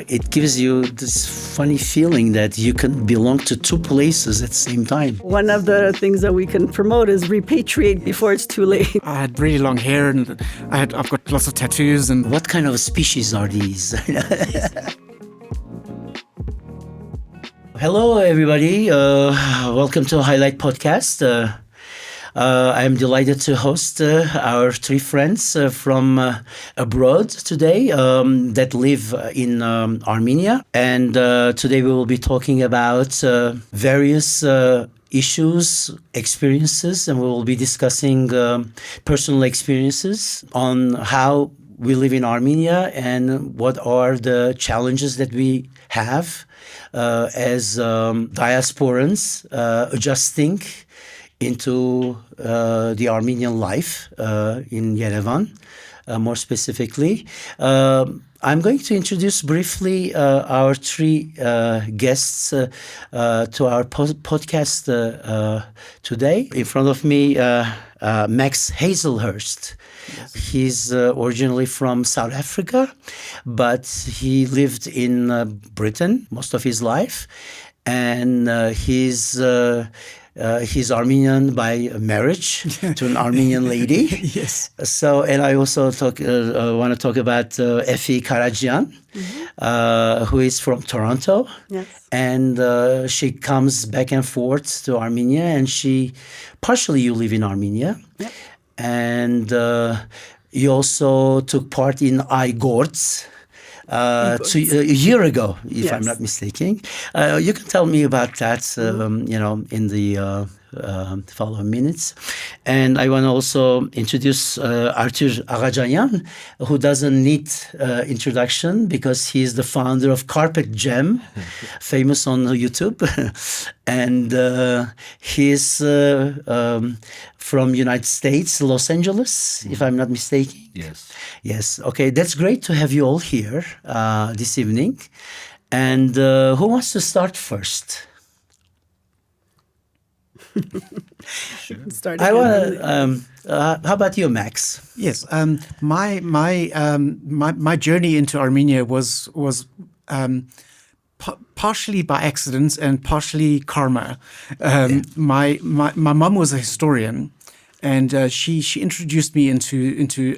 It gives you this funny feeling that you can belong to two places at the same time. One of the things that we can promote is repatriate before it's too late. I had really long hair and I've got lots of tattoos. And what kind of species are these? Hello, everybody. Welcome to Haylight podcast. I'm delighted to host our three friends from abroad today that live in Armenia. And today we will be talking about various issues, experiences, and we will be discussing personal experiences on how we live in Armenia and what are the challenges that we have as diasporans adjusting into the Armenian life in Yerevan, more specifically. I'm going to introduce briefly our three guests to our podcast today. In front of me, Max Hazelhurst. Yes. He's originally from South Africa, but he lived in Britain most of his life, and he's Armenian by marriage to an Armenian lady. Yes. So, and I also want to talk about Effie Karadjian, who is from Toronto. Yes. And she comes back and forth to Armenia, and partially you live in Armenia. Yep. And you also took part in iGords. A year ago, if yes. I'm not mistaken. You can tell me about that, in the following minutes. And I want to also introduce Arthur Aghadjanian, who doesn't need introduction because he's the founder of Carpet Gem, famous on YouTube. And he's from United States, Los Angeles, if I'm not mistaken. Yes. Yes. Okay. That's great to have you all here this evening. And who wants to start first? Start I want to. How about you, Max? yes, my journey into Armenia was partially by accident and partially karma. My mom was a historian. And she introduced me into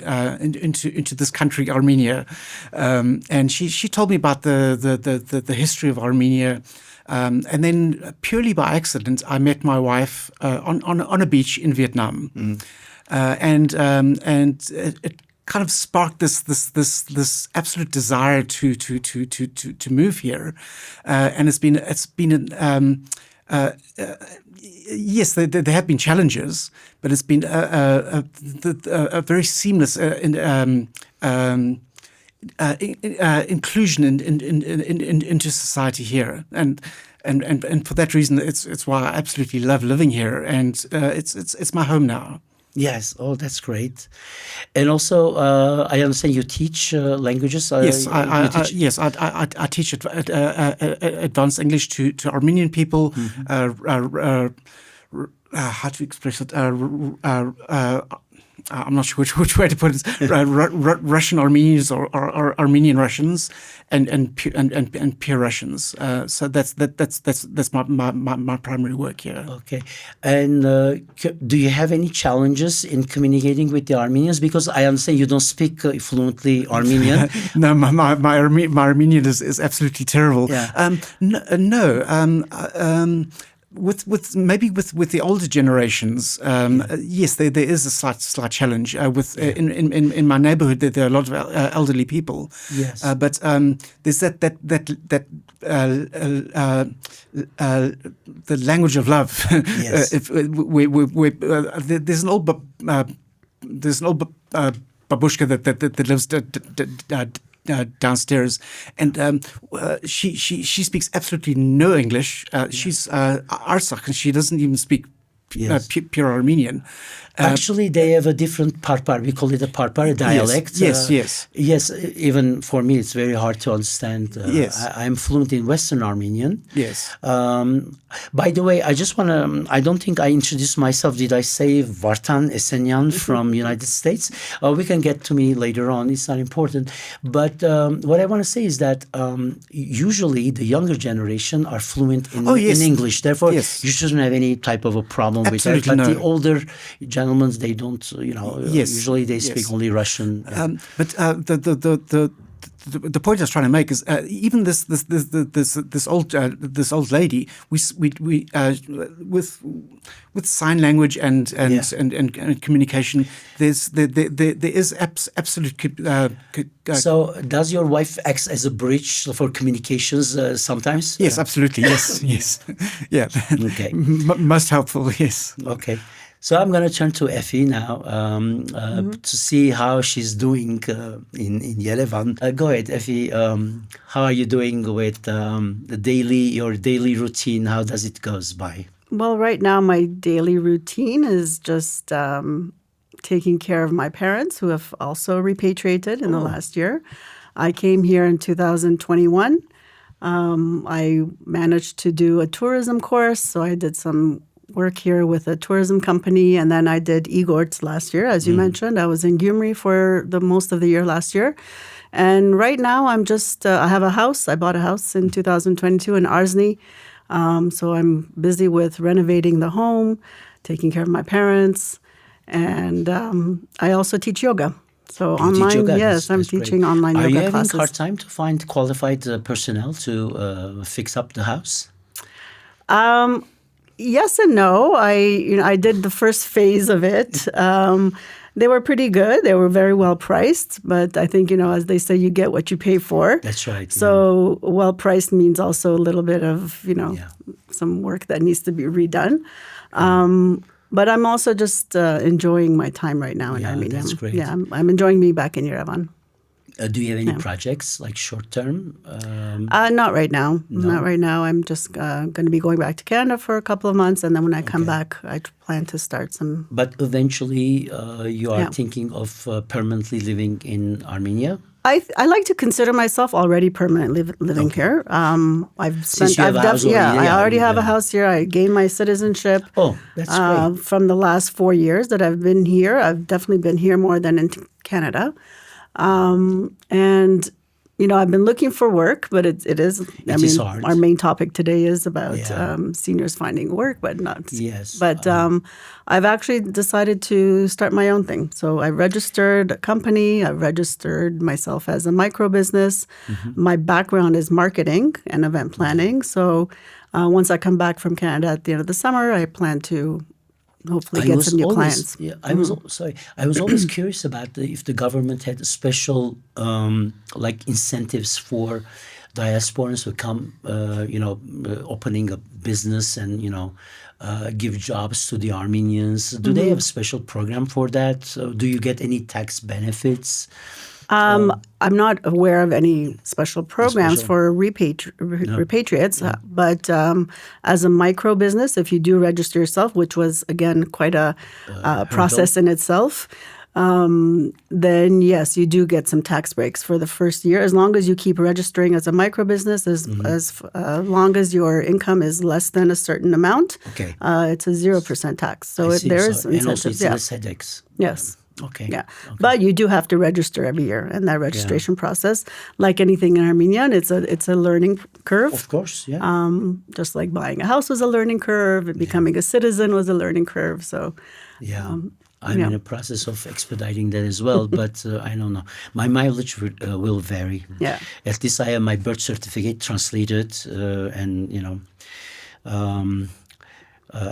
this country, Armenia, and she told me about the history of Armenia, and then purely by accident I met my wife on a beach in Vietnam, and it kind of sparked this absolute desire to move here, and it's been yes, there have been challenges, but it's been a very seamless inclusion into society here, and for that reason, it's why I absolutely love living here, and it's my home now. Yes. Oh, that's great. And also, I understand you teach languages. Yes, I teach advanced English to Armenian people. How to express it? I'm not sure which way to put it. Russian Armenians or Armenian Russians and pure Russians. So that's my primary work here. Okay. And do you have any challenges in communicating with the Armenians? Because I understand you don't speak fluently Armenian. No, my Armenian is absolutely terrible. Yeah. With the older generations, yes, there is a slight challenge. In my neighborhood, there are a lot of elderly people. Yes, but there's that the language of love. Yes. There's an old babushka that lives downstairs, and she speaks absolutely no English. She's Artsakh, and she doesn't even speak Yes. Pure Armenian, Actually, they have a different parpar. We call it a parpar, a dialect. Yes. Even for me, it's very hard to understand. I'm fluent in Western Armenian. Yes. By the way, I just want to, I don't think I introduced myself. Did I say Vartan Esenyan from United States? We can get to me later on. It's not important. But what I want to say is that usually the younger generation are fluent in English. Therefore, you shouldn't have any type of a problem with that. But the older gentlemen, they don't, usually they speak only Russian. But the point I was trying to make is even this old lady with sign language and communication, there is absolute. So does your wife act as a bridge for communications sometimes? Yes, absolutely. Yes. Yeah. Okay. Most helpful. Yes. Okay. So I'm going to turn to Effie now to see how she's doing in Yerevan. Go ahead, Effie. How are you doing with your daily routine? How does it goes by? Well, right now my daily routine is just taking care of my parents who have also repatriated in the last year. I came here in 2021. I managed to do a tourism course, so I did some work here with a tourism company, and then I did Igorts last year, as you mentioned. I was in Gyumri for the most of the year last year. And right now I'm just, I have a house. I bought a house in 2022 in Arzny. So I'm busy with renovating the home, taking care of my parents, and I also teach yoga. So online, yes, I'm teaching online yoga classes. Are you having a hard time to find qualified personnel to fix up the house? Yes and no. I did the first phase of it. They were pretty good. They were very well priced. But I think, as they say, you get what you pay for. That's right. So well priced means also a little bit of, some work that needs to be redone. But I'm also just enjoying my time right now in Armenia. That's great. Yeah, I'm enjoying being back in Yerevan. Do you have any projects, like short-term? Not right now. No? Not right now. I'm just going to be going back to Canada for a couple of months, and then when I come back, I plan to start some. But eventually, you are thinking of permanently living in Armenia? I like to consider myself already permanently living here. I've spent. I already have a house here. I gained my citizenship. Oh, that's great. From the last 4 years that I've been here. I've definitely been here more than in Canada. And, I've been looking for work, but it is hard. Our main topic today is about seniors finding work, but not. Yes. But I've actually decided to start my own thing. So I registered a company. I registered myself as a micro business. My background is marketing and event planning. So once I come back from Canada at the end of the summer, I plan to hopefully get some new clients. Yeah, I was always curious about if the government had special incentives for diasporans who come, opening a business and give jobs to the Armenians. Do they have a special program for that? So do you get any tax benefits? I'm not aware of any special programs for repatriates, but as a micro business, if you do register yourself, which was, again, quite a process in itself, then yes, you do get some tax breaks for the first year, as long as you keep registering as a micro business, as long as your income is less than a certain amount. Okay. It's a 0% tax. So there is incentives. And also it's less headaches. Yes. Okay. Yeah. Okay. But you do have to register every year, and that registration process, like anything in Armenian, it's a learning curve. Of course, yeah. Just like buying a house was a learning curve, and becoming a citizen was a learning curve. So, I'm in a process of expediting that as well, but I don't know. My mileage will vary. Yeah. At least I have my birth certificate translated, and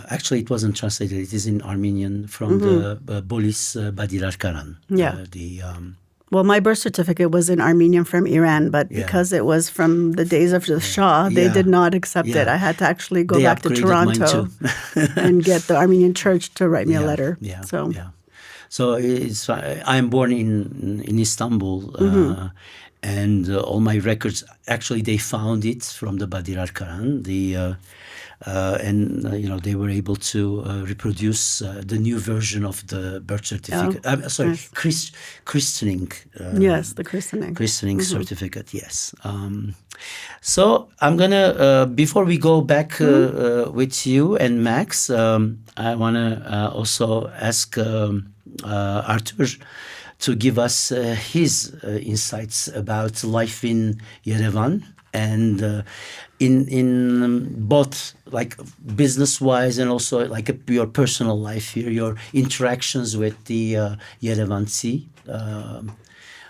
actually, it wasn't translated. It is in Armenian from the Bolis Badilarkaran. Yeah. Well, my birth certificate was in Armenian from Iran, but because it was from the days of the Shah, they did not accept it. I had to actually go back to Toronto and get the Armenian church to write me a letter. So I'm born in Istanbul, and all my records, actually, they found it from the Badirar Karan. They were able to reproduce the new version of the birth certificate. Yes. Christening. Yes, the christening. Christening certificate, yes. So I'm gonna, before we go back with you and Max, I wanna also ask Arthur to give us his insights about life in Yerevan and in both like business-wise and also like your personal life here, your interactions with the Yerevan Sea,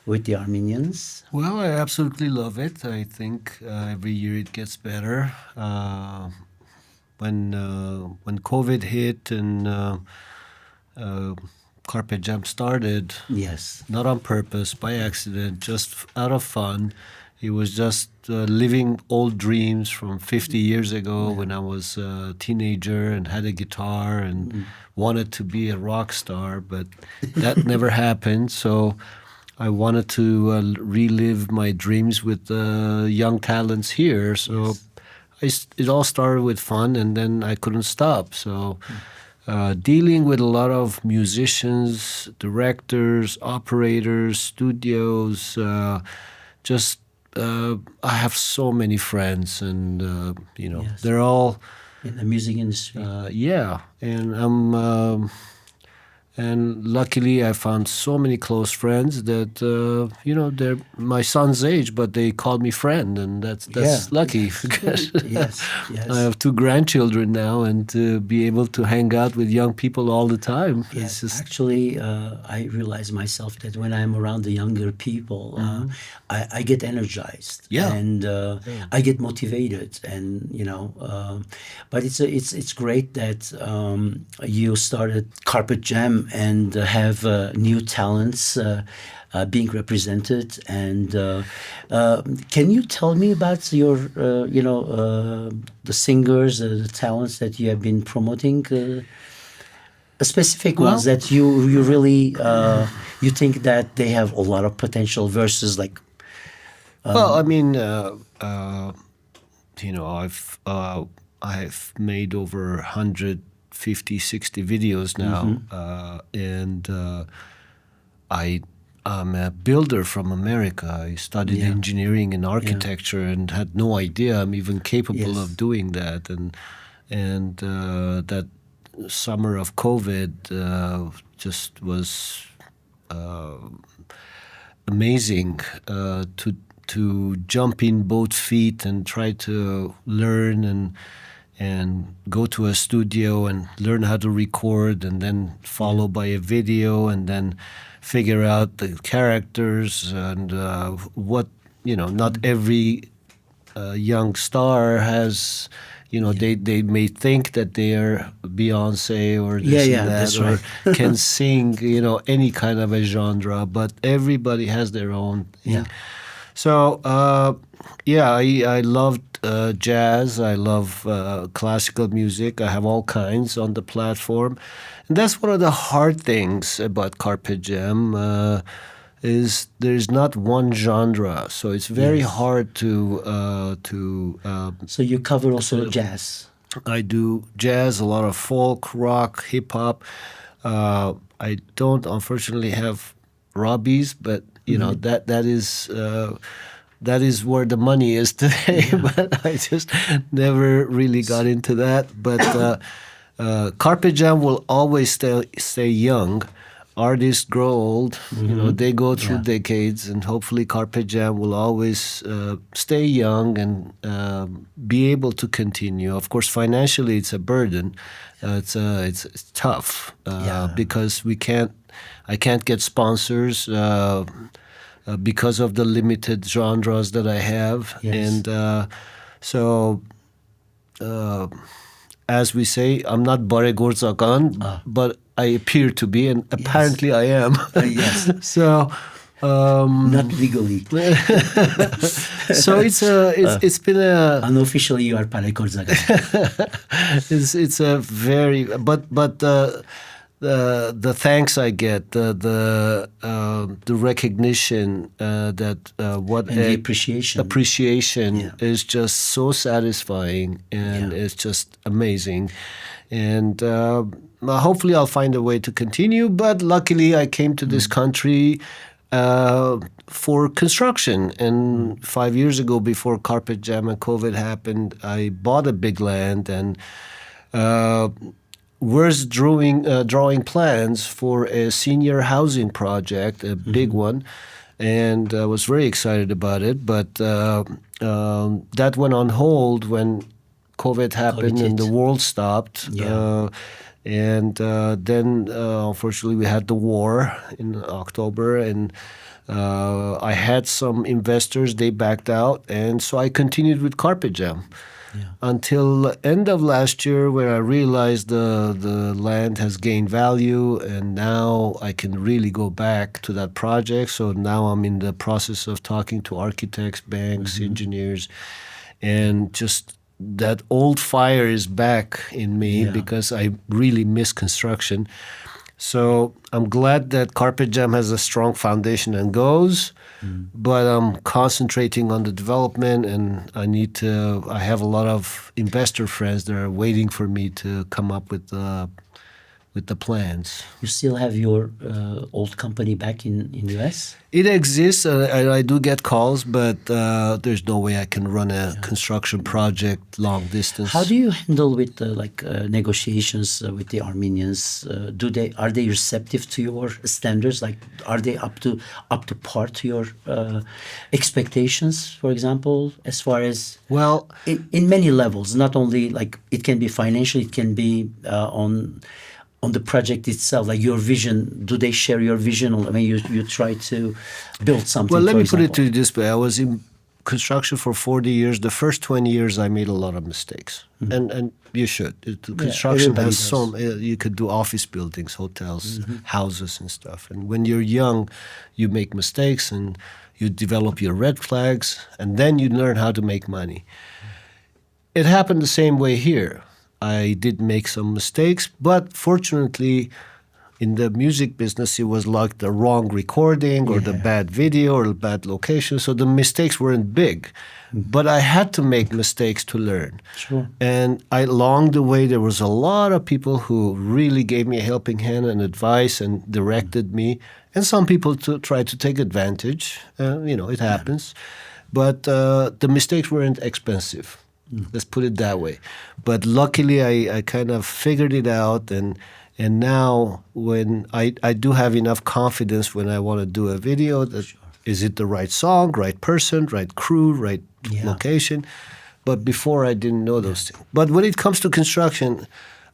with the Armenians. Well, I absolutely love it. I think every year it gets better. When COVID hit and Carpe Jam started, yes, not on purpose, by accident, just out of fun. It was just living old dreams from 50 years ago when I was a teenager and had a guitar and wanted to be a rock star, but that never happened. So I wanted to relive my dreams with young talents here. So it all started with fun, and then I couldn't stop. So dealing with a lot of musicians, directors, operators, studios, I have so many friends, and they're all in the music industry. And luckily I found so many close friends that they're my son's age, but they call me friend, and that's lucky because yes. I have 2 grandchildren now, and to be able to hang out with young people all the time. Yes, actually, I realize myself that when I'm around the younger people, I get energized, and I get motivated, and but it's great that you started Carpet Jam and have new talents being represented. And can you tell me about your, the singers, the talents that you have been promoting? Specific ones that you really you think that they have a lot of potential versus like. I've made over 150, 60 videos now, and I'm a builder from America. I studied engineering and architecture and had no idea I'm even capable of doing that. And that summer of COVID just was amazing to jump in both feet and try to learn and go to a studio and learn how to record, and then follow by a video, and then figure out the characters and what, not every young star has, they may think that they are Beyonce or this and that, that's or right. can sing, any kind of a genre, but everybody has their own thing. Yeah. So, I loved jazz. I love classical music. I have all kinds on the platform. And that's one of the hard things about Carpe Jam, is there's not one genre. So it's very hard to So you cover also jazz. I do jazz, a lot of folk, rock, hip-hop. I don't, unfortunately, have Robbies, but that is where the money is today. But I just never really got into that. But Carpe Jam will always stay young. Artists grow old. They go through decades, and hopefully Carpe Jam will always stay young and be able to continue. Of course, financially, it's a burden. It's tough because I can't get sponsors because of the limited genres that I have. And so, as we say, I'm not Baregorzakan, but I appear to be, and apparently I am. So, not legally. So it's been a unofficially you are Baregorzakan. it's a very but the thanks I get, the recognition that what And the appreciation is just so satisfying, and it's just amazing. And hopefully I'll find a way to continue. But luckily I came to this country for construction. And 5 years ago, before Carpet Jam and COVID happened, I bought a big land and was drawing plans for a senior housing project, a big one. And I was very excited about it. But that went on hold when COVID happened and the world stopped. And then, unfortunately, we had the war in October, and I had some investors, they backed out, and so I continued with Carpet Jam until end of last year, where I realized the land has gained value, and now I can really go back to that project. So now I'm in the process of talking to architects, banks, engineers, and just that old fire is back in me because I really miss construction. So I'm glad that Carpet Jam has a strong foundation and goes, but I'm concentrating on the development, and I have a lot of investor friends that are waiting for me to come up with the plans. You still have your old company back in US? It exists. I do get calls, but there's no way I can run a construction project long distance. How do you handle with negotiations with the Armenians? Are they receptive to your standards? Like, are they up to par to your expectations? For example, as far as in many levels, not only like it can be financial, it can be on the project itself, like your vision. Do they share your vision? I mean, you try to build something. Well, let me put it to you this way. I was in construction for 40 years. The first 20 years, I made a lot of mistakes. And you should. Construction has you could do office buildings, hotels, houses and stuff. And when you're young, you make mistakes and you develop your red flags, and then you learn how to make money. It happened the same way here. I did make some mistakes, but fortunately, in the music business, it was like the wrong recording or the bad video or the bad location. So the mistakes weren't big, but I had to make mistakes to learn. Sure. And along the way, there was a lot of people who really gave me a helping hand and advice and directed me. And some people tried to take advantage. It happens. But the mistakes weren't expensive. Let's put it that way. But luckily, I kind of figured it out, and now when I do have enough confidence when I want to do a video, that is it the right song, right person, right crew, right location. But before I didn't know those things. But when it comes to construction,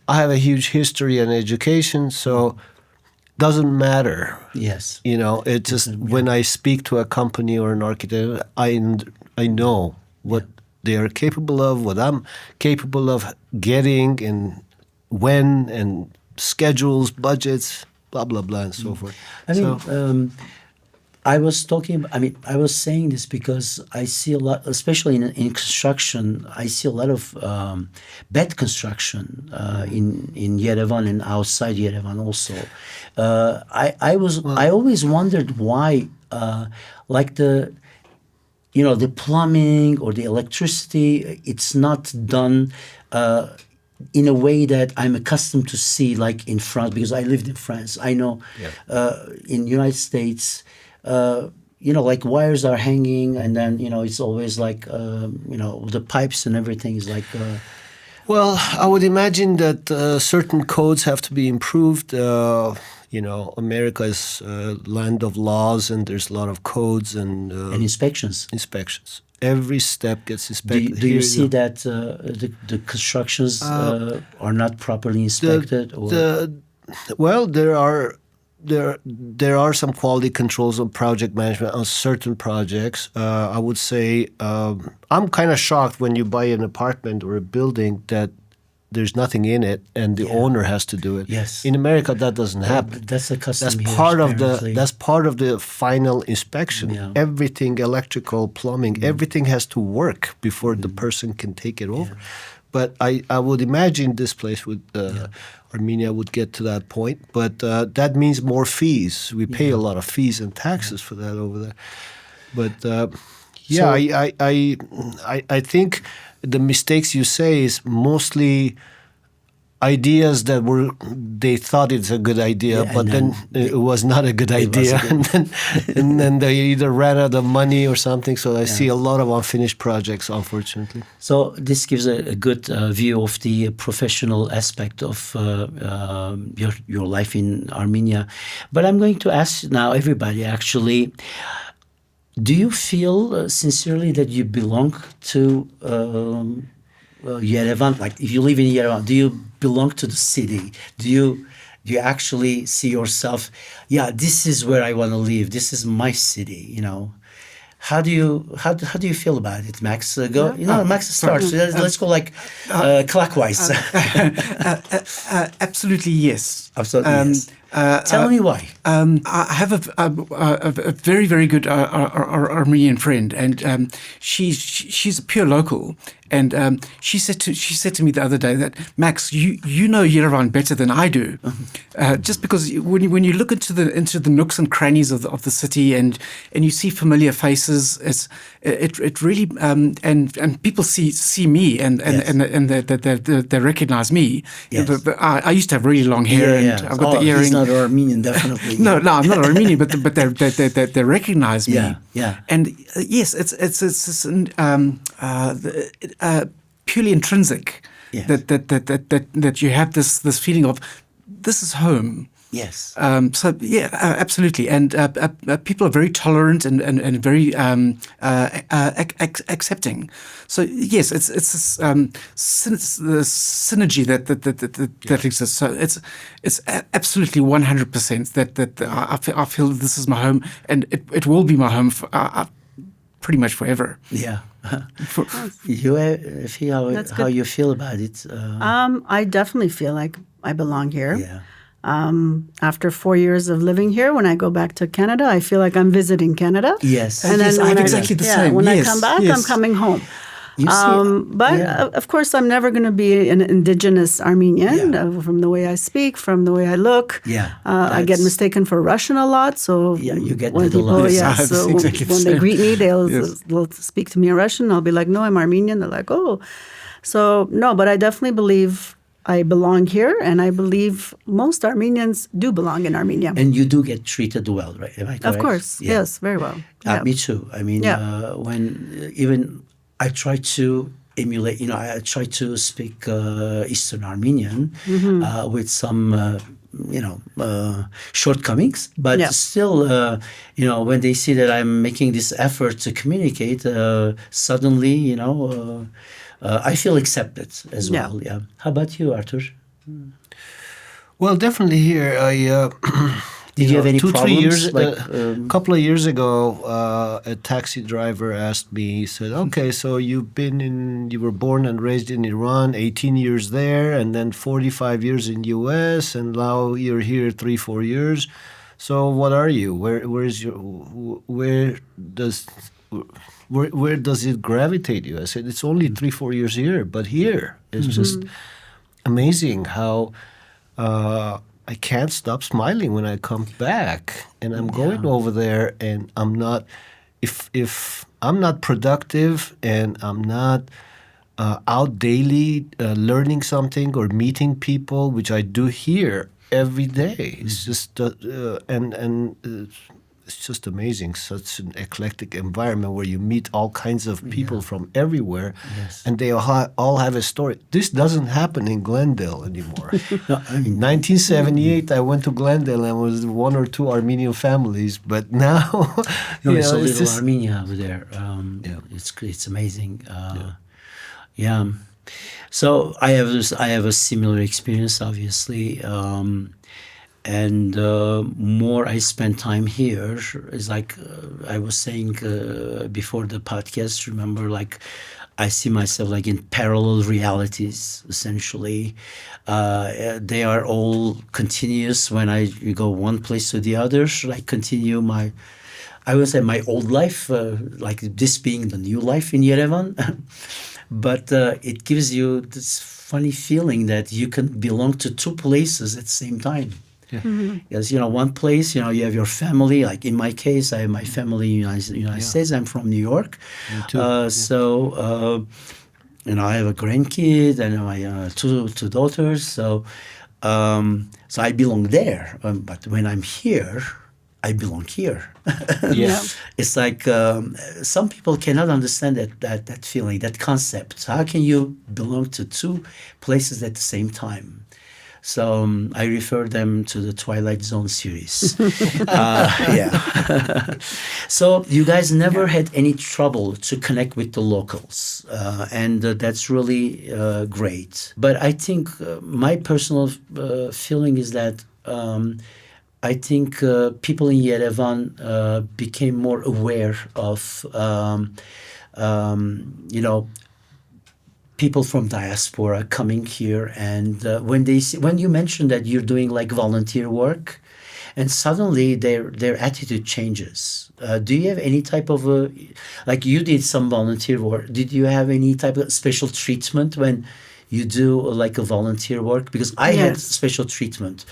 I have a huge history and education, so doesn't matter. Yes. It's just when I speak to a company or an architect, I know what they are capable of, what I'm capable of getting, and when, and schedules, budgets, blah, blah, blah, and so forth. I was saying this because I see a lot, especially in construction, I see a lot of bad construction in Yerevan and outside Yerevan also. I always wondered why, the plumbing or the electricity, it's not done in a way that I'm accustomed to see, like in France, because I lived in France. I know in United States, like wires are hanging, and then, it's always like, the pipes and everything is like... Well, I would imagine that certain codes have to be improved. America is a land of laws, and there's a lot of codes and inspections. Every step gets inspected. Do you see that the constructions are not properly inspected? There are some quality controls on project management on certain projects. I would say I'm kind of shocked when you buy an apartment or a building that there's nothing in it and the owner has to do it. Yes. In America, that doesn't happen. That's a custom. That's part of the final inspection. Yeah. Everything, electrical, plumbing, everything has to work before the person can take it over. but I would imagine this place would Armenia would get to that point. But that means more fees. We pay a lot of fees and taxes for that over there. But I think the mistakes you say is mostly ideas that they thought it's a good idea, but then it was not a good idea, and then they either ran out of money or something. So I see a lot of unfinished projects, unfortunately. So this gives a good view of the professional aspect of your life in Armenia. But I'm going to ask now everybody actually. Do you feel sincerely that you belong to Yerevan? Like, if you live in Yerevan, do you belong to the city? Do you actually see yourself? Yeah, this is where I want to live. This is my city. How do you feel about it, Max? Max starts. Let's go clockwise. Absolutely yes. Absolutely yes. Tell me why. I have a very, very good Armenian friend, and she's a pure local. And she said to me the other day that, Max, you know Yerevan better than I do, just because when you look into the nooks and crannies of the city and you see familiar faces, it really and people see me and they recognize me. Yes. I used to have really long hair and I've got the earring. He's not Armenian, definitely. No, I'm not Armenian, but they recognize me. Yeah. And yes, it's purely intrinsic that you have this feeling of this is home. Yes. So yeah, absolutely, and people are very tolerant and very accepting. So yes, it's this the synergy that exists. So it's absolutely 100% that I feel this is my home, and it will be my home for, pretty much forever. Yeah. You, Effie, how you feel about it? I definitely feel like I belong here. Yeah. After 4 years of living here, when I go back to Canada, I feel like I'm visiting Canada. Yes. And then I'm exactly the same. When I come back, I'm coming home. You see, of course, I'm never going to be an indigenous Armenian from the way I speak, from the way I look. Yeah. I get mistaken for Russian a lot. So you get when that a lot. so exactly when they greet me, they'll speak to me in Russian. I'll be like, no, I'm Armenian. They're like, oh. So, no, but I definitely believe I belong here, and I believe most Armenians do belong in Armenia. And you do get treated well, right? Am I correct? Of course, yes, very well. Me too. I mean, when even I try to emulate, I try to speak Eastern Armenian with some, shortcomings, but still, when they see that I'm making this effort to communicate, suddenly, I feel accepted as well. Yeah. How about you, Arthur? Well, definitely here. Did you have any 2-3 problems? years? A couple of years ago, a taxi driver asked me. He said, "Okay, so you were born and raised in Iran, 18 years there, and then 45 years in U.S., and now you're here 3-4 years. So what are you? Where does it gravitate you?" I said, "It's only 3-4 years here, but here it's just amazing how I can't stop smiling when I come back, and I'm going over there, and I'm not if I'm not productive and I'm not out daily learning something or meeting people, which I do here every day. It's just it's just amazing. Such an eclectic environment where you meet all kinds of people from everywhere, and they all have a story. This doesn't happen in Glendale anymore. In 1978, I went to Glendale and was 1 or 2 Armenian families, but now it's a little Armenia over there. It's amazing. So I have a similar experience, obviously. And more I spend time here, is like I was saying before the podcast, remember, like I see myself like in parallel realities, essentially. They are all continuous. When I go one place to the other, I continue I would say my old life, like this being the new life in Yerevan. but it gives you this funny feeling that you can belong to two places at the same time. Yes, one place, you have your family. Like in my case, I have my family in the United States. I'm from New York. Me too. So, I have a grandkid and my two daughters. So I belong there. But when I'm here, I belong here. Yeah. It's like some people cannot understand that feeling, that concept. How can you belong to two places at the same time? So I refer them to the Twilight Zone series. Yeah. So you guys never had any trouble to connect with the locals, and that's really great. But I think my personal feeling is that I think people in Yerevan became more aware of, people from diaspora coming here, and when you mentioned that you're doing like volunteer work, and suddenly their attitude changes. Do you have any type of like you did some volunteer work? Did you have any type of special treatment when you do like a volunteer work? Because I had special treatment.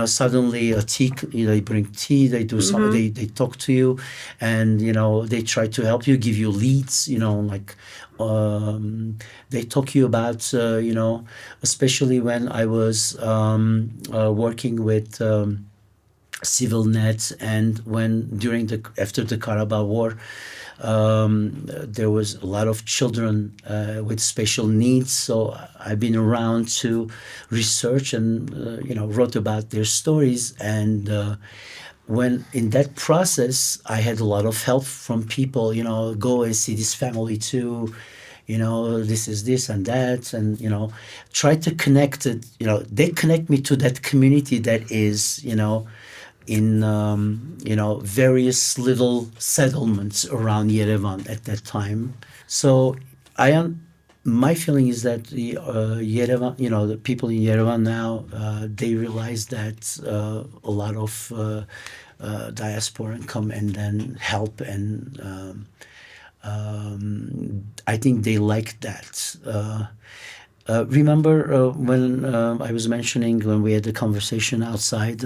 Suddenly a tea, they bring tea, they do something, they talk to you, and they try to help you, give you leads. Like they talk to you about especially when I was working with Civil Net, and after the Karabakh War. There was a lot of children with special needs, so I've been around to research and wrote about their stories. And when in that process, I had a lot of help from people. Go and see this family too. This is this and that, and try to connect it. They connect me to that community that is in various little settlements around Yerevan at that time. So my feeling is that the Yerevan, the people in Yerevan now, they realize that a lot of diaspora come and then help, and I think they like that. Remember when I was mentioning when we had the conversation outside,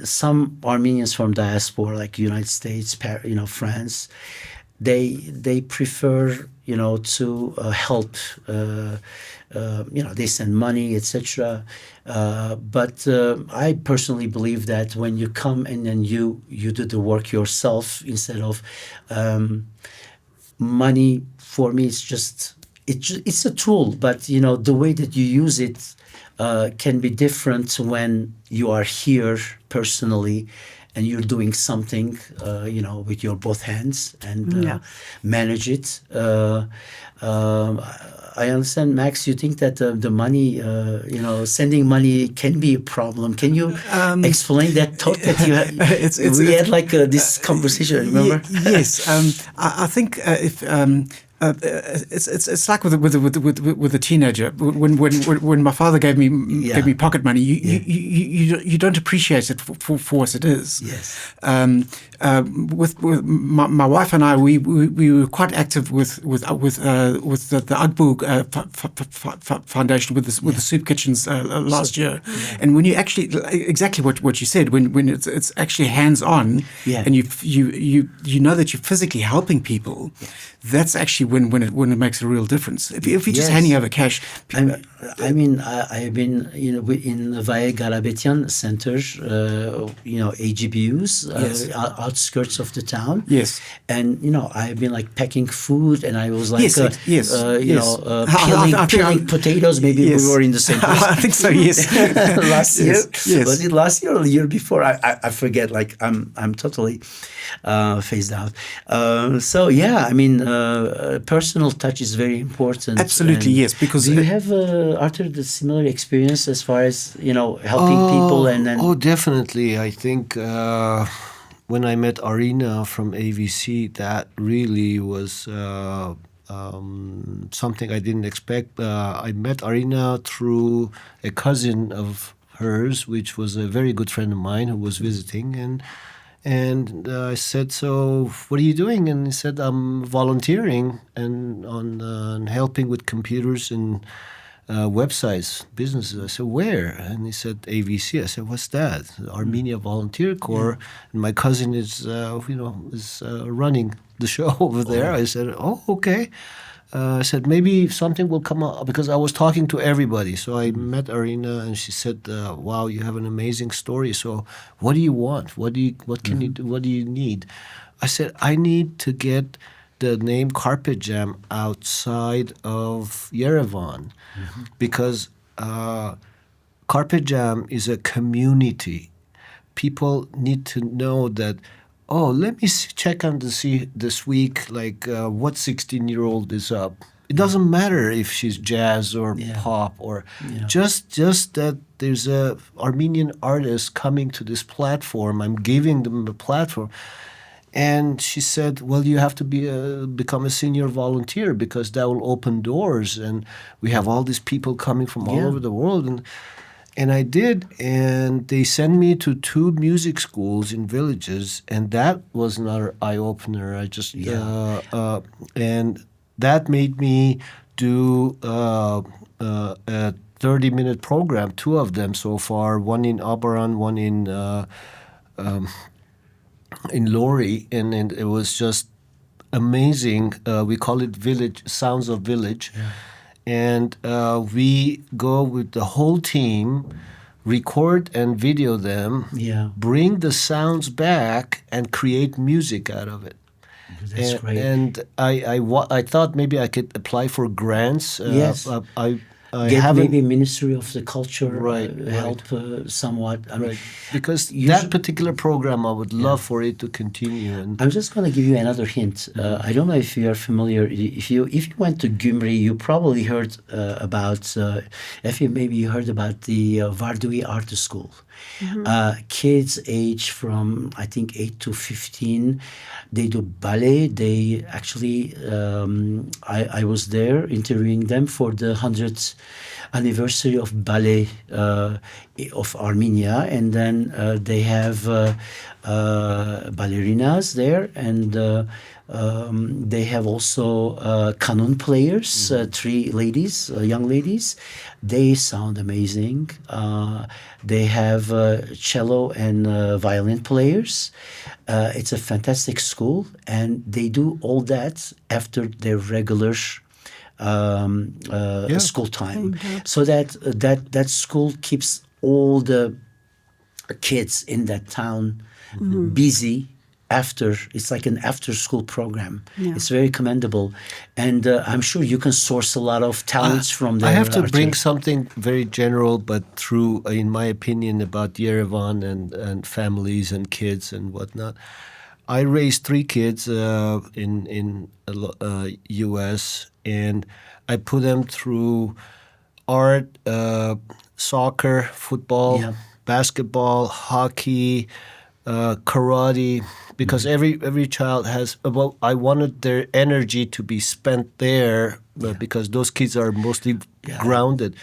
some Armenians from diaspora, like United States, France, they prefer to help. They send money, etc. But I personally believe that when you come and then you do the work yourself instead of money, for me, it's a tool, but the way that you use it can be different when you are here personally and you're doing something with your both hands and manage it. I understand, Max, you think that the money, sending money can be a problem. Can you explain that thought that you had? We had like this conversation, remember? Yes. I think if it's like with a teenager. When my father gave me pocket money, you don't appreciate it for what it is. Yes. With my wife and I, we were quite active with the Agbu Foundation with the soup kitchens last year. Yeah. And when you actually exactly what you said, when it's actually hands on, and you know that you're physically helping people, that's actually when it makes a real difference. If you're just handing over cash, I've been in the Aghadjanians Center, AGBUs, outskirts of the town. Yes, and I've been like packing food, and I was like peeling potatoes. Maybe we were in the same place. I think so. Yes, last year. Yes. Was it last year or the year before? I forget. Like I'm totally phased out. Personal touch is very important. Absolutely, yes. Because do you have, Arthur, the similar experience as far as helping people and then? Oh, definitely. I think when I met Arina from AVC, that really was something I didn't expect. I met Arina through a cousin of hers, which was a very good friend of mine who was visiting, And I said, so what are you doing? And he said, I'm volunteering and on helping with computers and websites, businesses. I said, where? And he said, AVC. I said, what's that? Armenia Volunteer Corps. And my cousin is running the show over there. I said, oh, okay. I said, maybe something will come up, because I was talking to everybody. So I met Arina, and she said, wow, you have an amazing story. So what do you want? What can you do? What do you need? I said, I need to get the name Carpet Jam outside of Yerevan, because Carpet Jam is a community. People need to know that, oh, let me check on to see this week, like what 16-year-old is up. It doesn't matter if she's jazz or pop or just that there's a Armenian artist coming to this platform. I'm giving them a platform. And she said, well, you have to become a senior volunteer, because that will open doors. And we have all these people coming from all over the world. And I did, and they sent me to 2 music schools in villages, and that was another eye-opener. I just and that made me do a 30-minute program, 2 of them so far, one in Abaran, one in Lori, and it was just amazing. We call it Village Sounds of Village. And we go with the whole team, record and video them, bring the sounds back, and create music out of it. That's great. And I thought maybe I could apply for grants. Yes. I Get haven't, maybe Ministry of the Culture help somewhat. I mean, because that particular program, I would love for it to continue. And I'm just going to give you another hint. I don't know if you are familiar. If you went to Gümri, you probably heard about. Maybe you heard about the Vardui Art School. Kids age from, I think, 8 to 15, they do ballet. They actually, I was there interviewing them for the 100th anniversary of ballet of Armenia, and then they have ballerinas there, and they have also kanun players, 3 ladies, young ladies. They sound amazing. They have cello and violin players. It's a fantastic school, and they do all that after their regular school time, so that school keeps all the kids in that town busy. It's like an after-school program. It's very commendable, and I'm sure you can source a lot of talents from there. I have to bring something very general, but true, in my opinion, about Yerevan and families and kids and whatnot. I raised 3 kids in U.S., and I put them through art, soccer, football, basketball, hockey, karate, because every child has. Well, I wanted their energy to be spent there, because those kids are mostly grounded.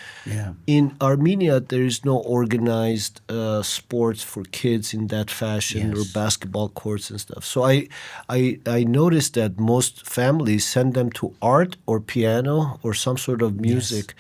In Armenia, there is no organized sports for kids in that fashion, or basketball courts and stuff. So I noticed that most families send them to art or piano or some sort of music.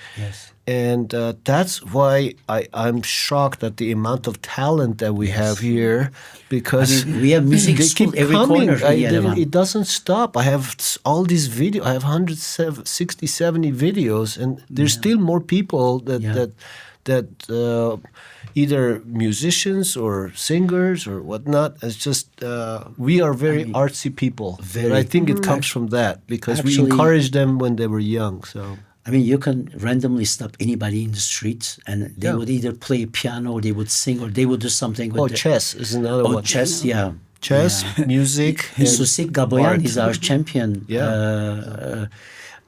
And that's why I'm shocked at the amount of talent that we have here, because we have music school every corner. It doesn't stop. I have all these videos. I have 160, 70 videos, and there's still more people that either musicians or singers or whatnot. It's just we are very artsy people. And I think it comes from that, because we encouraged them when they were young. So. I mean, you can randomly stop anybody in the street, and they would either play piano, or they would sing, or they would do something with chess is another one. Chess, Chess, music. Susik Gaboyan is our champion.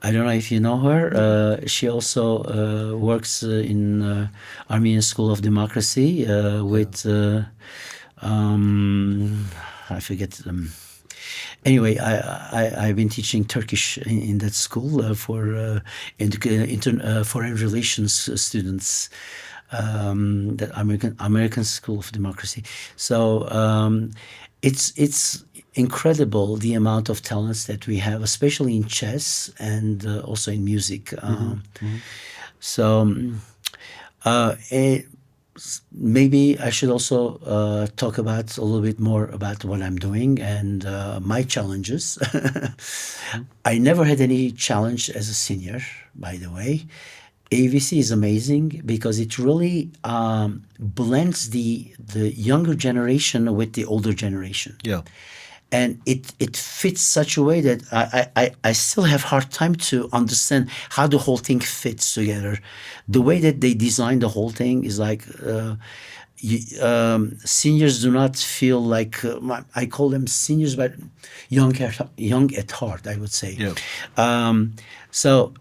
I don't know if you know her. She also works in Armenian School of Democracy with, I forget. Anyway, I've been teaching Turkish in that school for foreign relations students. the American School of Democracy. So it's incredible the amount of talents that we have, especially in chess and also in music. So maybe I should also talk about a little bit more about what I'm doing and my challenges. I never had any challenge as a senior, by the way. AVC is amazing because it really blends the younger generation with the older generation. Yeah. And it fits such a way that I still have hard time to understand how the whole thing fits together. The way that they design the whole thing is like seniors do not feel like I call them seniors, but young at heart, I would say. Yeah. So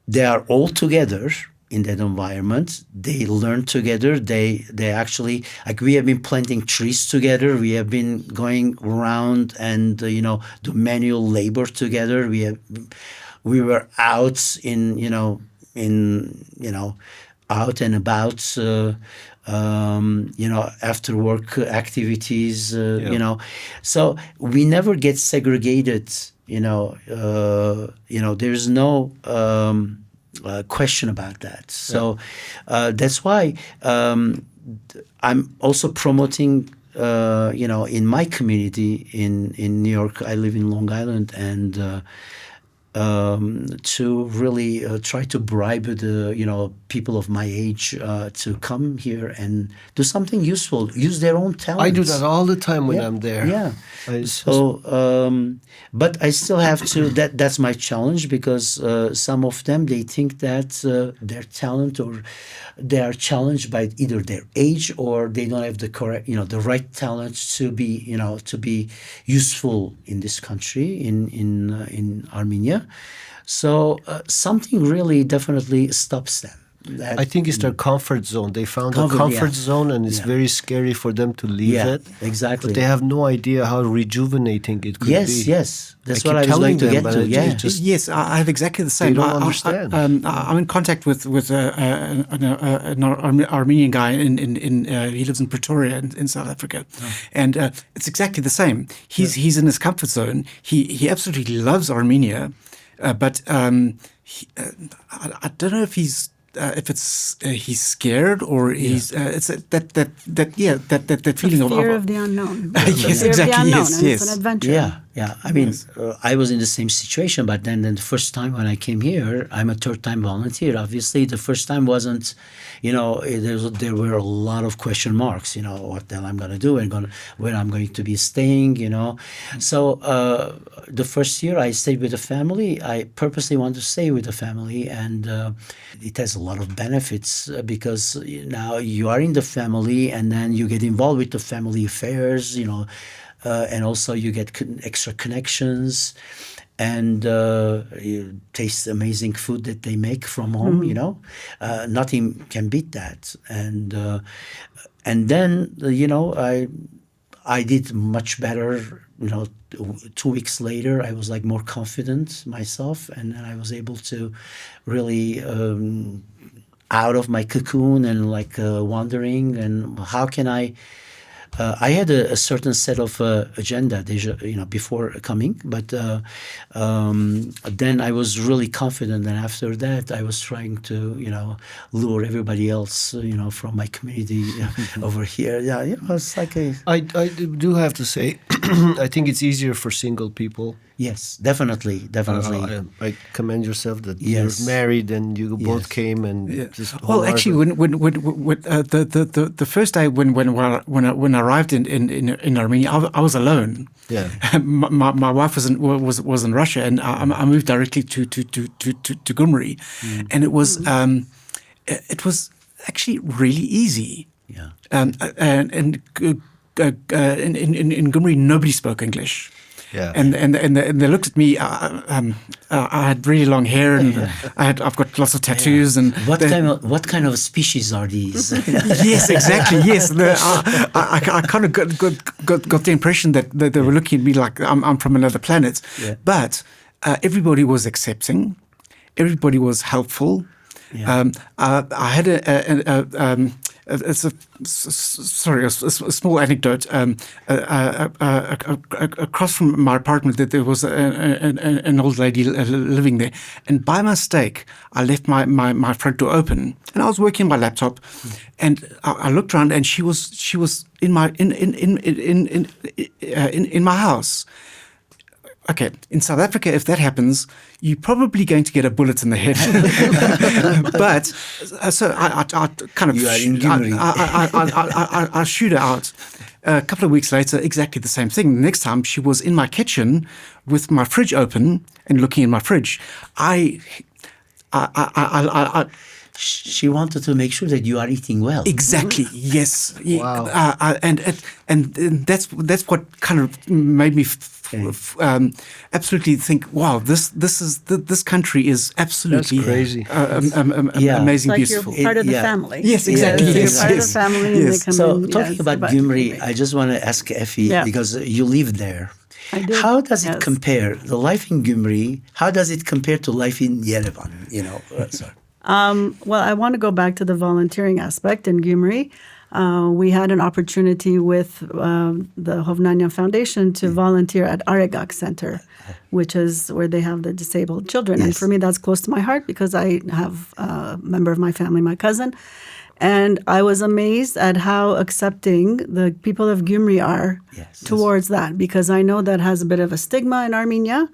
they are all together in that environment. They learn together. They actually, like, we have been planting trees together. We have been going around and do manual labor together. We were out out and about after work activities. So we never get segregated. There's no question about that. So that's why I'm also promoting, in my community in New York. I live in Long Island, and to really try to bribe the people of my age to come here and do something useful, use their own talents. I do that all the time when I'm there. Yeah. But I still have to. That's my challenge, because some of them, they think that their talent, or they are challenged by either their age, or they don't have the correct, the right talent to be useful in this country, in Armenia. So something really definitely stops them. I think it's their comfort zone. They found a comfort zone, and it's very scary for them to leave it. Exactly. But they have no idea how rejuvenating it could be. Yes. That's what I was going to get to. Yes, I have exactly the same. They don't understand. I'm in contact with an Armenian guy. He lives in Pretoria in South Africa, and it's exactly the same. He's in his comfort zone. He absolutely loves Armenia, but I don't know if he's scared, or he's it's that feeling of fear of the unknown. Yes, fear exactly. Of the unknown, Yes, and yes. It's an adventure. Yeah. I mean, I was in the same situation, but then the first time when I came here, I'm a third-time volunteer. Obviously, the first time wasn't, there were a lot of question marks. What the hell I'm going to do, and where I'm going to be staying. So the first year I stayed with the family. I purposely wanted to stay with the family, and it has a lot of benefits because now you are in the family, and then you get involved with the family affairs. And also you get extra connections, and you taste amazing food that they make from home. Nothing can beat that. And then I did much better. 2 weeks later, I was like more confident myself, and then I was able to really out of my cocoon and wondering, and how can I. I had a certain set of agenda, before coming, but then I was really confident, and after that, I was trying to, lure everybody else, from my community over here. Yeah, it's like I do have to say, I think it's easier for single people. Yes, definitely. I commend yourself that you're married and you both came and just. Well, actually, when the first day when I arrived in Armenia, I was alone. Yeah, my wife was in Russia, and I moved directly to Gyumri, and it was actually really easy. Yeah, and in Gyumri nobody spoke English. Yeah, and they looked at me. I had really long hair, and I've got lots of tattoos. And what kind of species are these? Yes, exactly. Yes, I kind of got the impression that they were looking at me like I'm from another planet. Yeah. But everybody was accepting. Everybody was helpful. Yeah. I had a small anecdote. Across from my apartment, there was an old lady living there, and by mistake, I left my front door open, and I was working on my laptop, and I looked around, and she was in my house. Okay, in South Africa, if that happens, you're probably going to get a bullet in the head. But so I kind of You are in Gyumri. I shoot her out. A couple of weeks later, exactly the same thing. The next time, she was in my kitchen with my fridge open and looking in my fridge. She wanted to make sure that you are eating well. Exactly. Yes. Wow. And that's what kind of made me absolutely think, wow, this country is absolutely That's crazy. Amazing, Like beautiful. you're part of the family. Yes, exactly. Yes, Yes, you're part yes. of the family, Yes. and they come So in. talking about Gyumri, I just want to ask Effie, because you live there. I do. How does it Yes. compare, the life in Gyumri, how does it compare to life in Yerevan? Well, I want to go back to the volunteering aspect in Gyumri. We had an opportunity with the Hovnanian Foundation to volunteer at Aghadjanians Center, which is where they have the disabled children. And Yes. for me, that's close to my heart because I have a member of my family, my cousin. And I was amazed at how accepting the people of Gyumri are towards that, because I know that has a bit of a stigma in Armenia.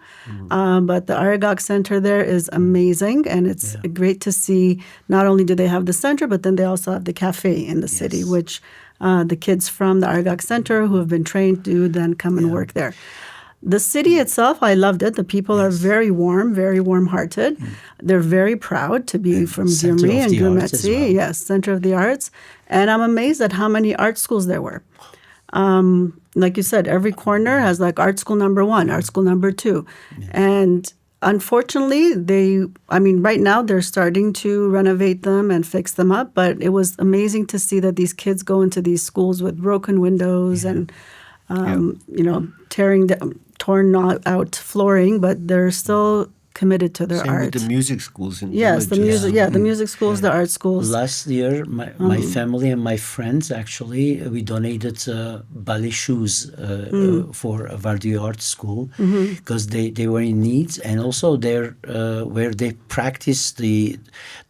But the Aghadjanians Center there is amazing, and it's great to see. Not only do they have the center, but then they also have the cafe in the city, which the kids from the Aghadjanians Center who have been trained to then come and work there. The city itself, I loved it. The people are very warm-hearted. They're very proud to be from Center Gyumri of and the arts as Gyumretsi. well. Yes, Center of the Arts. And I'm amazed at how many art schools there were. Like you said, every corner has like art school number 1, art school number 2. And unfortunately, right now they're starting to renovate them and fix them up. But it was amazing to see that these kids go into these schools with broken windows and, torn out flooring, but they're still committed to their Same art. with the music schools in Yes, the villages. music. The music schools, the art schools. Last year, my family and my friends, actually, we donated ballet shoes for Vartan Art School because they were in need. And also where they practice, the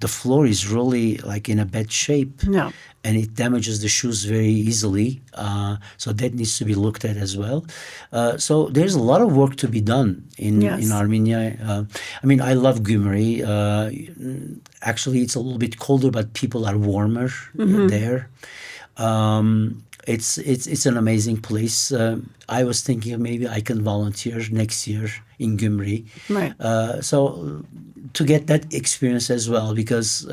floor is really like in a bad shape. Yeah. And it damages the shoes very easily. So that needs to be looked at as well. So there's a lot of work to be done in Armenia. I love Gyumri. Actually, it's a little bit colder, but people are warmer there. It's an amazing place. I was thinking maybe I can volunteer next year in Gyumri. Right. So to get that experience as well, because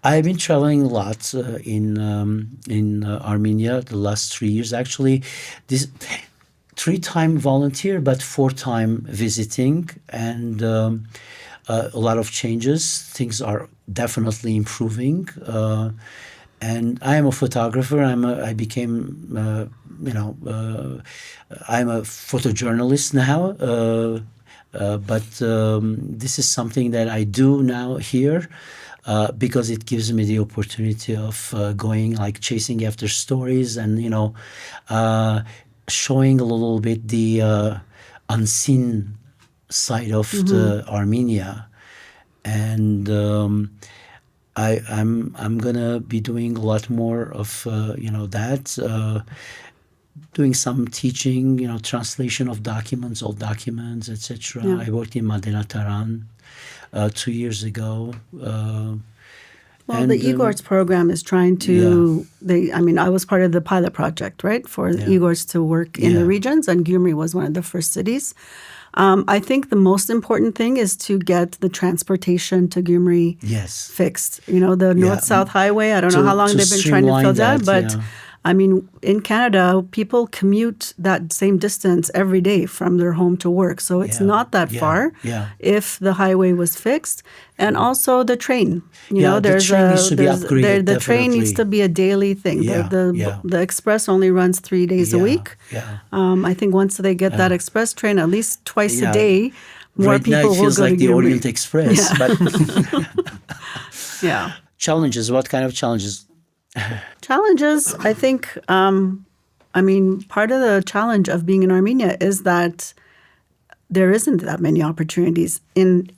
I've been traveling a lot in Armenia the last 3 years. Actually, this 3-time volunteer, but 4-time visiting, and a lot of changes. Things are definitely improving. And I am a photographer. I'm a photojournalist now. But this is something that I do now here. Because it gives me the opportunity of going, like chasing after stories and, showing a little bit the unseen side of the Armenia. And I'm gonna be doing a lot more of that. Doing some teaching, translation of documents, old documents, etc. Yeah. I worked in Madenataran 2 years ago. Well, the Igor's program is trying to. I was part of the pilot project, right, for the Igor's to work in the regions, and Gyumri was one of the first cities. I think the most important thing is to get the transportation to Gyumri fixed. The north-south highway. I don't know how long they've been trying to fill that, but. In Canada, people commute that same distance every day from their home to work. So it's not that far if the highway was fixed. And also the train. The train needs to be upgraded, the train needs to be a daily thing. The express only runs 3 days a week. I think once they get that express train, at least twice a day, more right people now it will feels go like to the Gyumri. Orient Express. But Yeah. Challenges. What kind of challenges? Challenges, I think, part of the challenge of being in Armenia is that there isn't that many opportunities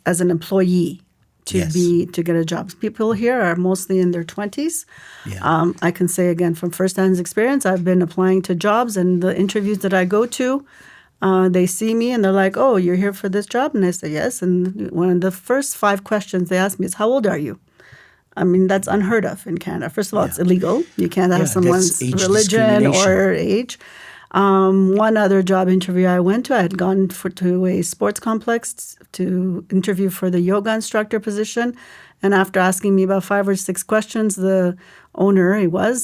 as an employee to get a job. People here are mostly in their 20s. Yeah. I can say again from firsthand experience, I've been applying to jobs, and the interviews that I go to, they see me and they're like, "Oh, you're here for this job?" And I say yes. And one of the first 5 questions they ask me is, "How old are you?" That's unheard of in Canada. First of all, it's illegal. You can't have someone's religion or age. One other job interview I went to, I had gone to a sports complex to interview for the yoga instructor position. And after asking me about 5 or 6 questions, the owner,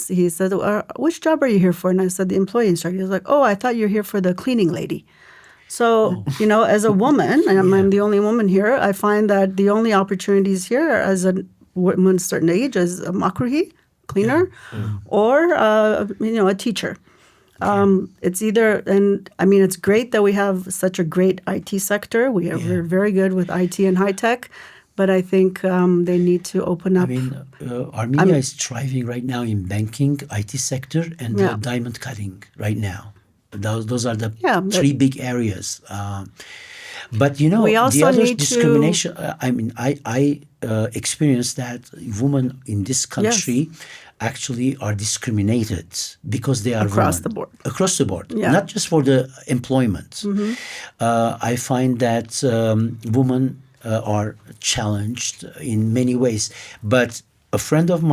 he said, "Which job are you here for?" And I said, "The employee instructor." He was like, "Oh, I thought you were here for the cleaning lady." So, as a woman, and I'm the only woman here, I find that the only opportunities here as a woman a certain age is a makruhi, cleaner, or, a teacher. It's either, and it's great that we have such a great IT sector. We're very good with IT and high tech, but I think they need to open up. Armenia is thriving right now in banking, IT sector, and diamond cutting right now. Those are the 3 big areas. But we also the other need discrimination. I experienced that women in this country actually are discriminated because they are across women. across the board, not just for the employment. I find that women are challenged in many ways. But a friend of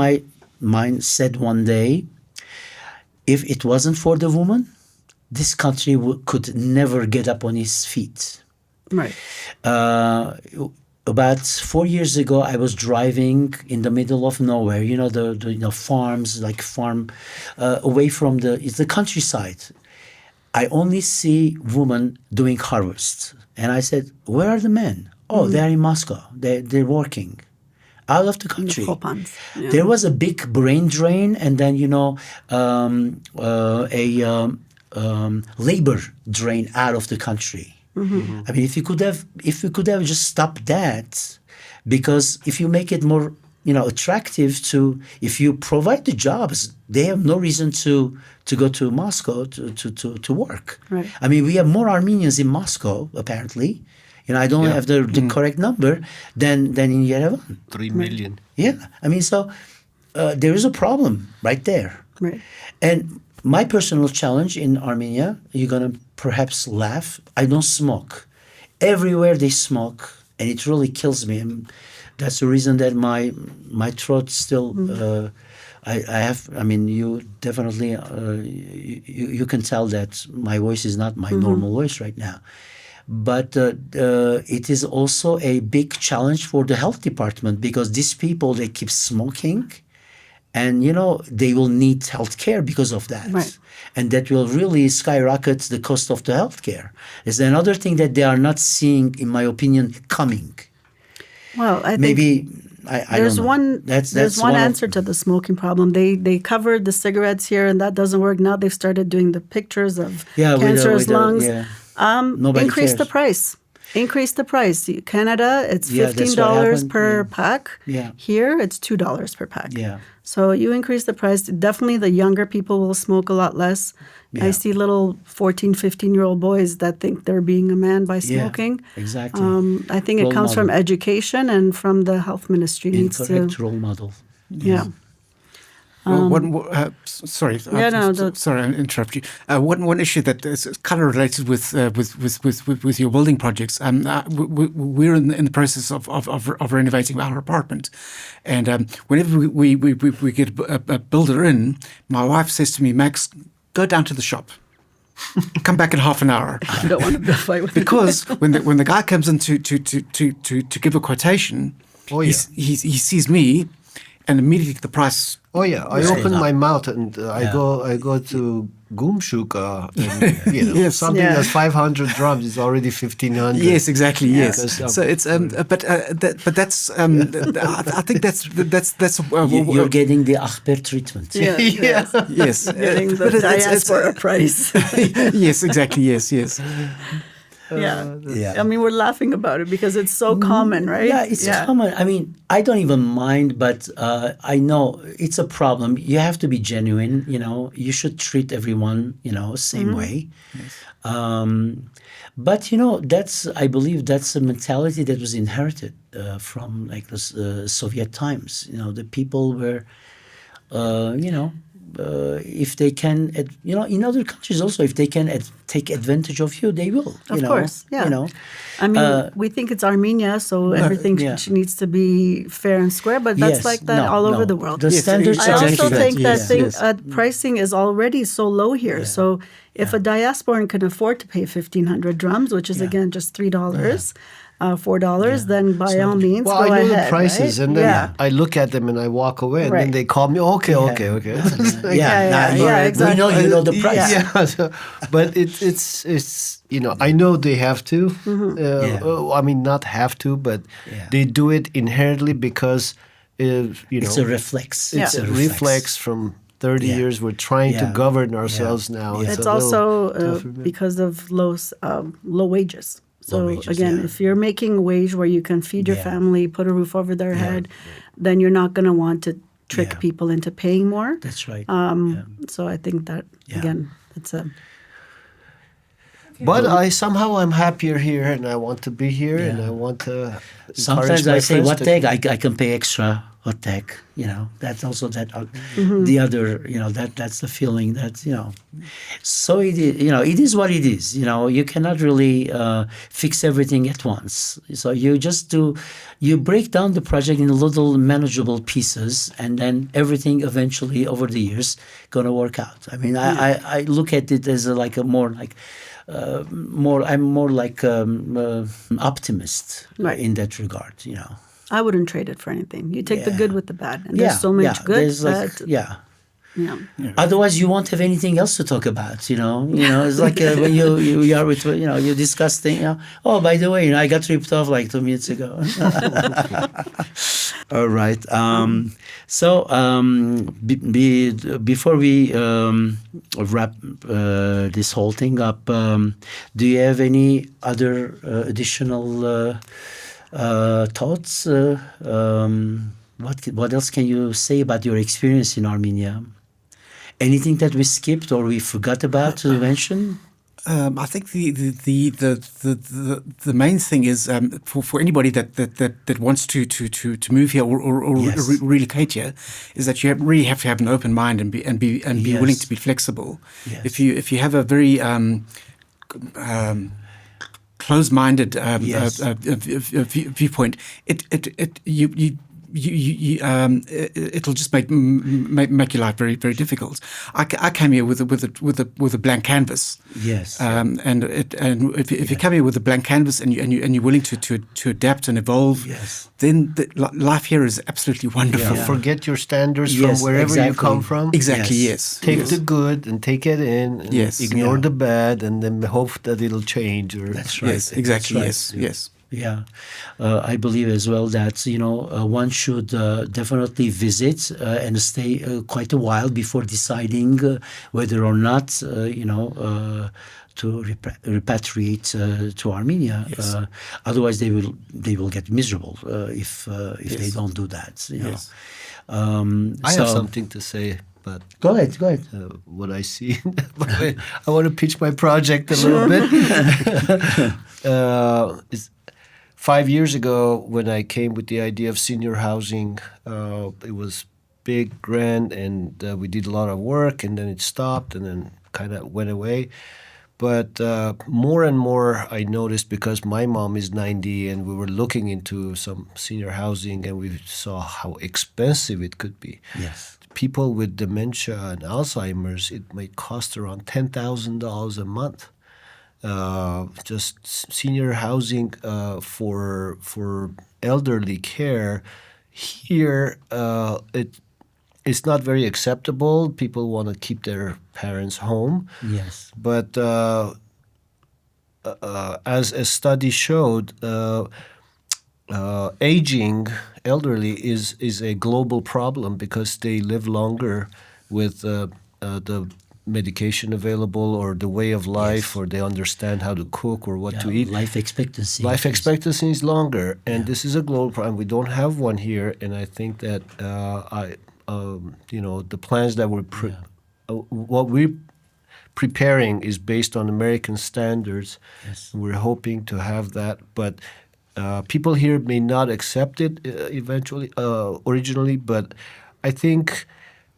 mine said one day, if it wasn't for the woman, this country could never get up on its feet. Right. About 4 years ago, I was driving in the middle of nowhere. The farms, like farm, away from it's the countryside. I only see women doing harvest, and I said, "Where are the men?" "Oh, they're in Moscow. They're working out of the country." There was a big brain drain, and then labor drain out of the country. If we could have just stopped that, because if you make it more, attractive if you provide the jobs, they have no reason to go to Moscow to work. Right. We have more Armenians in Moscow, apparently. I don't have the correct number than in Yerevan. 3 million. Yeah. So there is a problem right there. Right. And my personal challenge in Armenia, you're going to perhaps laugh, I don't smoke. Everywhere they smoke, and it really kills me. And that's the reason that my throat still, I have, you definitely, you can tell that my voice is not my normal voice right now. But it is also a big challenge for the health department, because these people, they keep smoking. And, they will need health care because of that. Right. And that will really skyrocket the cost of the health care. It's another thing that they are not seeing, in my opinion, coming. Well, I think maybe there's don't know. There's one answer to the smoking problem. They covered the cigarettes here, and that doesn't work. Now they've started doing the pictures of cancerous lungs. Increase cares. the price. Increase the price. Canada, it's $15 per pack. Yeah. Here, it's $2 per pack. Yeah. So you increase the price. Definitely the younger people will smoke a lot less. Yeah. I see little 14, 15-year-old boys that think they're being a man by smoking. Yeah, exactly. I think it comes from education and from the health ministry. Incorrect role model. Yeah. Sorry. No, sorry, I interrupt you. One issue that is kind of related with your building projects. We're in the process of renovating our apartment, and whenever we get a builder in, my wife says to me, "Max, go down to the shop. Come back in half an hour." You don't want to fight with because when the guy comes in to give a quotation, he sees me, and immediately the price. Oh yeah, I open my mouth and I go to Gumshuka, and, something that's 500 drums is already 1,500. Yes, exactly. Yes. So it's but that's I think that's you're getting the Achber treatment. Yeah. Yes. Getting the diaspora price. Yes, exactly. Yes. I mean, we're laughing about it because it's so common, right? Yeah, it's common. I mean, I don't even mind, but I know it's a problem. You have to be genuine. You should treat everyone, same way. Yes. But I believe that's a mentality that was inherited from like the Soviet times. The people were, if they can, in other countries also, if they can take advantage of you, they will. Of course, yeah. I mean, we think it's Armenia, so everything needs to be fair and square, but that's like that all over the world. The standards I are also think different. that pricing is already so low here. So if a diasporan can afford to pay 1,500 drams, which is again just $3, $4, then by all means, well, go I know ahead. the prices, right? and then I look at them and I walk away, and then they call me. Okay. Exactly. You know the price. But it's I know they have to. I mean, not have to, but they do it inherently because it's a reflex. It's a reflex from 30 years. We're trying to govern ourselves now. It's also because of low wages. So again, if you're making a wage where you can feed your family, put a roof over their head, then you're not going to want to trick people into paying more. That's right. So I think that again, it's a. But I'm happier here, and I want to be here, and I want to. Sometimes I say, "What tag? I can pay extra." What tag? That's also that. The other, that's the feeling that So it is. It is what it is. You cannot really fix everything at once. So you just you break down the project in little manageable pieces, and then everything eventually over the years gonna work out. I mean, I look at it as I'm more like optimist in that regard. I wouldn't trade it for anything. You take the good with the bad, and there's so much good that. Otherwise, you won't have anything else to talk about. It's like when you are with you discuss things. Oh, by the way, I got ripped off like 2 minutes ago. All right. So before we wrap this whole thing up, do you have any other additional thoughts? What else can you say about your experience in Armenia? Anything that we skipped or we forgot about to mention? I think the main thing is for anybody that wants to move here or relocate here is that you really have to have an open mind and be willing to be flexible. Yes. If you have a very closed-minded viewpoint, it'll just make your life very, very difficult. I came here with a blank canvas. Yes. And if you come here with a blank canvas and you're willing to adapt and evolve, then life here is absolutely wonderful. Forget your standards from wherever you come from. Exactly. Yes. Take the good and take it in. And ignore the bad, and then hope that it'll change. That's right. Yes. Exactly. That's right. Yes. Yeah, I believe as well that one should definitely visit and stay quite a while before deciding whether or not to repatriate to Armenia. Yes. Otherwise, they will get miserable if they don't do that. I have something to say. But go ahead. What I see, I want to pitch my project a little bit. 5 years ago, when I came with the idea of senior housing, it was big, grand, and we did a lot of work, and then it stopped, and then kind of went away. But more and more, I noticed because my mom is 90, and we were looking into some senior housing, and we saw how expensive it could be. Yes. People with dementia and Alzheimer's, it might cost around $10,000 a month. Just senior housing for elderly care here, it's not very acceptable. People want to keep their parents home. Yes, but as a study showed, aging elderly is a global problem because they live longer with the medication available or the way of life, or they understand how to cook or what to eat. Life expectancy. Life expectancy is longer, and this is a global problem. We don't have one here, and I think that the plans that what we're preparing is based on American standards. Yes. We're hoping to have that, but people here may not accept it originally, but I think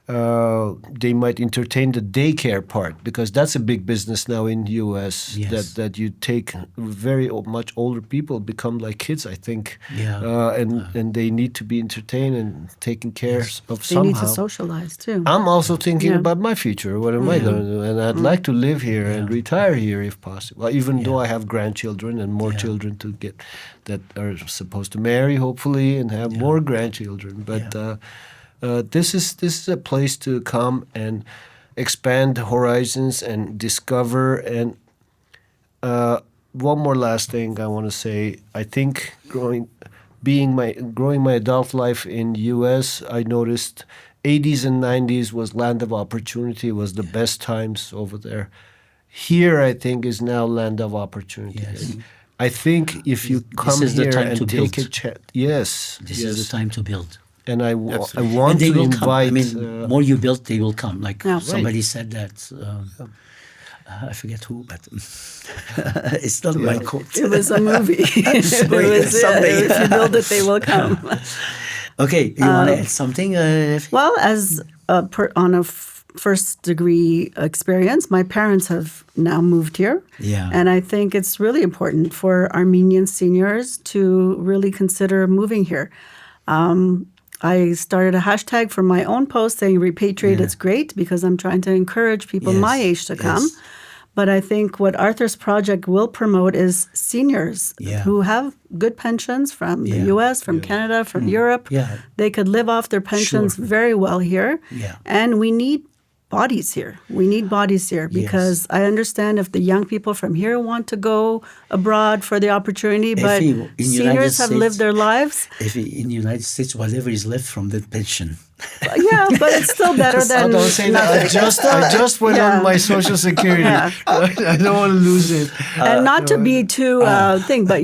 they might entertain the daycare part, because that's a big business now in the U.S. Yes. that you take very much older people become like kids, I think, and they need to be entertained and taken care of They somehow. need to socialize too. I'm also thinking about my future. What am I going to do? And I'd like to live here and retire here if possible. Even though I have grandchildren and more children to get that are supposed to marry, hopefully, and have more grandchildren. But this is a place to come and expand the horizons and discover. And one more last thing I want to say. I think growing my adult life in the U.S., I noticed 80s and 90s was land of opportunity, was the best times over there. Here, I think, is now land of opportunity. Yes. I think if you come is the here time and to take build. a chance, yes, This is the time to build. and I And want they to will come. I invite. mean, more you build, they will come. Like Yeah. somebody said that. I forget who, but it's not my quote. It was a movie. Sorry, It was, someday. if you build it, they will come. Okay, you want to add something? Effie? Well, as on a first degree experience, my parents have now moved here. Yeah. And I think it's really important for Armenian seniors to really consider moving here. I started a hashtag for my own post saying repatriate, it's great, because I'm trying to encourage people Yes, my age to come. yes. But I think what Arthur's project will promote is seniors who have good pensions from the U.S., from Canada, from Europe. Yeah. They could live off their pensions very well here. Yeah. And we need bodies here. We need bodies here because I understand if the young people from here want to go abroad for the opportunity, but Effie, in United seniors have States- lived their lives. If in the United States, whatever is left from the pension. Yeah, but it's still better than Don't say that. nothing. I just went Yeah. on my Social Security. Yeah. I don't want to lose it. And not to be too thing, but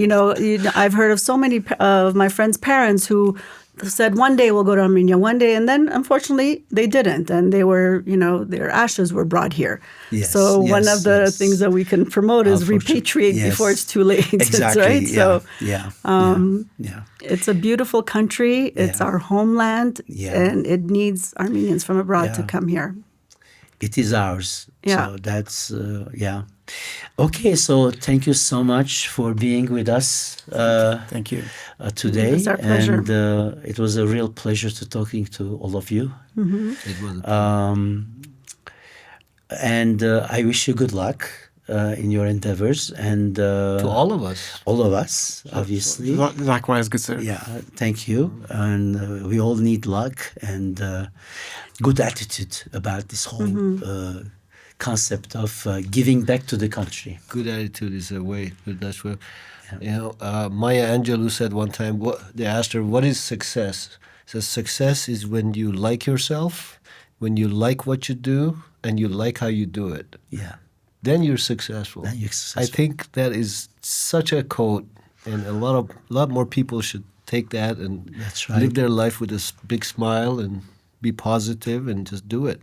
I've heard of so many of my friends' parents who said one day we'll go to Armenia, one day, and then unfortunately they didn't, and they were, their ashes were brought here. Yes, so one yes, of the yes. things that we can promote is Unfortunately, repatriate yes. before it's too late. Exactly. right? Yeah. So yeah. it's a beautiful country. It's our homeland, and it needs Armenians from abroad to come here. It is ours. Yeah. So that's Okay, so thank you so much for being with us Thank you. today. It's our pleasure. And it was a real pleasure to talking to all of you. It was And I wish you good luck in your endeavors, and to all of us. all of us, obviously. Likewise, good sir. Yeah, thank you. And we all need luck and good attitude about this whole concept of giving back to the country. Good attitude is a way. That's what. Maya Angelou said one time. They asked her, "What is success?" She says, "Success is when you like yourself, when you like what you do, and you like how you do it. Yeah. Then you're successful." Then you're successful. I think that is such a quote, and a lot more people should take that and That's right. live their life with a big smile and be positive and just do it.